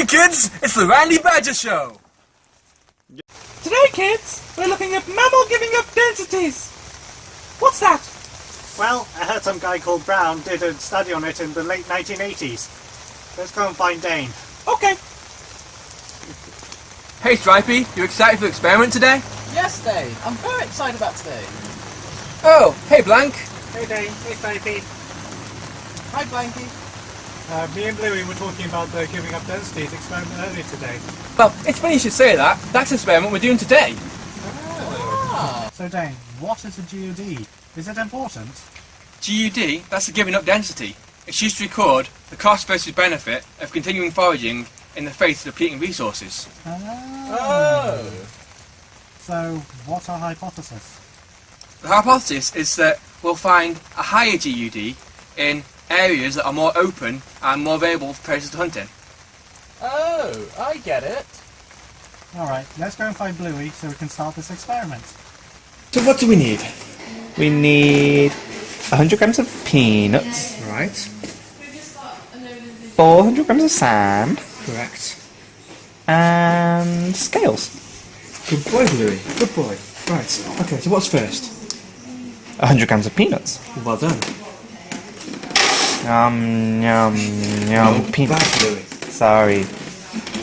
Hey kids, it's the Randy Badger Show! Today kids, we're looking at mammal giving up densities. What's that? Well, I heard some guy called Brown did a study on it in the late 1980s. Let's go and find Dane. Okay. Hey Stripey, you excited for the experiment today? Yes, Dave. I'm very excited about today. Oh, hey Blank. Hey Dane, hey Stripey. Hi, Blanky. Me and Bluey were talking about the giving up densities experiment earlier today. Well, it's funny you should say that. That's the experiment we're doing today. So Dane, what is a GUD? Is it important? GUD, that's the giving up density. It's used to record the cost versus benefit of continuing foraging in the face of depleting resources. Oh. So, what's our hypothesis? The hypothesis is that we'll find a higher GUD in areas that are more open and more available for predators to hunt in. Oh, I get it. Alright, let's go and find Bluey so we can start this experiment. So what do we need? We need 100 grams of peanuts, Right, 400 grams of sand, correct. and scales. Good boy, Bluey. Good boy. Right, okay, so what's first? 100 grams of peanuts. Well done. Yum, yum, Bad, peanuts. Bluey. Sorry.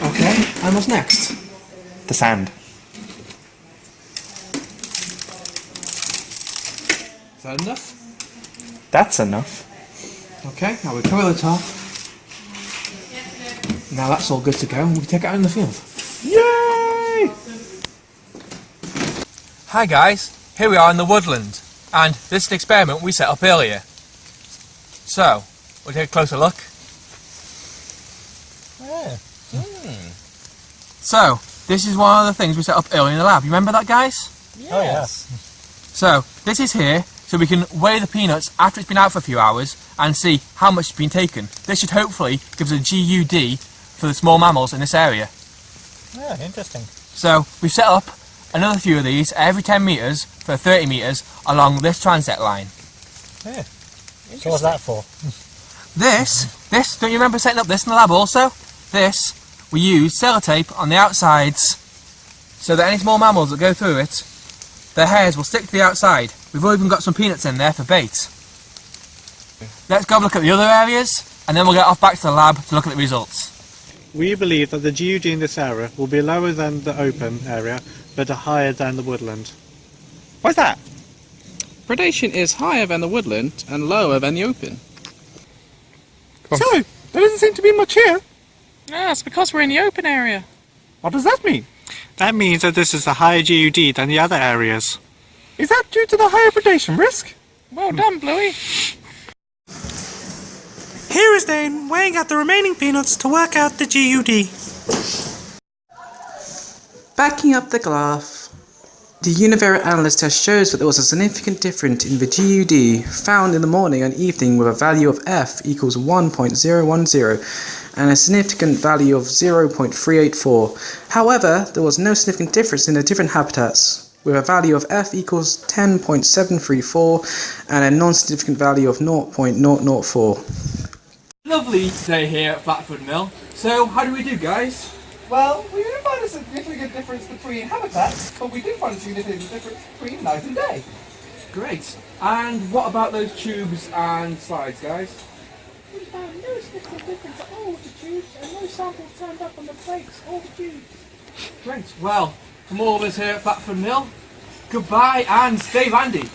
Okay, and what's next? The sand. Is that enough? That's enough. Okay, now we cover the top. Now that's all good to go, and we can take it out in the field. Yay! Hi guys, here we are in the woodland, and this is an experiment we set up earlier. So, we'll take a closer look. Yeah. So, this is one of the things we set up earlier in the lab. You remember that, guys? Yes. So, this is here, so we can weigh the peanuts after it's been out for a few hours and see how much has been taken. This should hopefully give us a GUD for the small mammals in this area. Yeah, interesting. So, we've set up another few of these every 10 metres for 30 metres along this transect line. Yeah. So what's that for? This, don't you remember setting up this in the lab also? This, we use sellotape on the outsides so that any small mammals that go through it, their hairs will stick to the outside. We've even got some peanuts in there for bait. Let's go have a look at the other areas and then we'll get off back to the lab to look at the results. We believe that the GUD in this area will be lower than the open area, but higher than the woodland. Why's that? Predation is higher than the woodland and lower than the open. So, there doesn't seem to be much here. Ah, it's because we're in the open area. What does that mean? That means that this is a higher GUD than the other areas. Is that due to the higher predation risk? Well done, Bluey. Here is Dane weighing out the remaining peanuts to work out the GUD. Backing up the graph, the univariate analysis test shows that there was a significant difference in the GUD found in the morning and evening with a value of f equals 1.010 and a significant value of 0.384. However, there was no significant difference in the different habitats, with a value of f equals 10.734 and a non-significant value of 0.004. Lovely day here at Flatford Mill. So, how do we do, guys? Well, we didn't find a significant difference between habitats, but we did find a significant difference between night and day. Great. And what about those tubes and slides, guys? We found no significant difference at all with the tubes, and no samples turned up on the plates or the tubes. Great. Well, from all of us here at Flatford Mill, goodbye and stay Randy.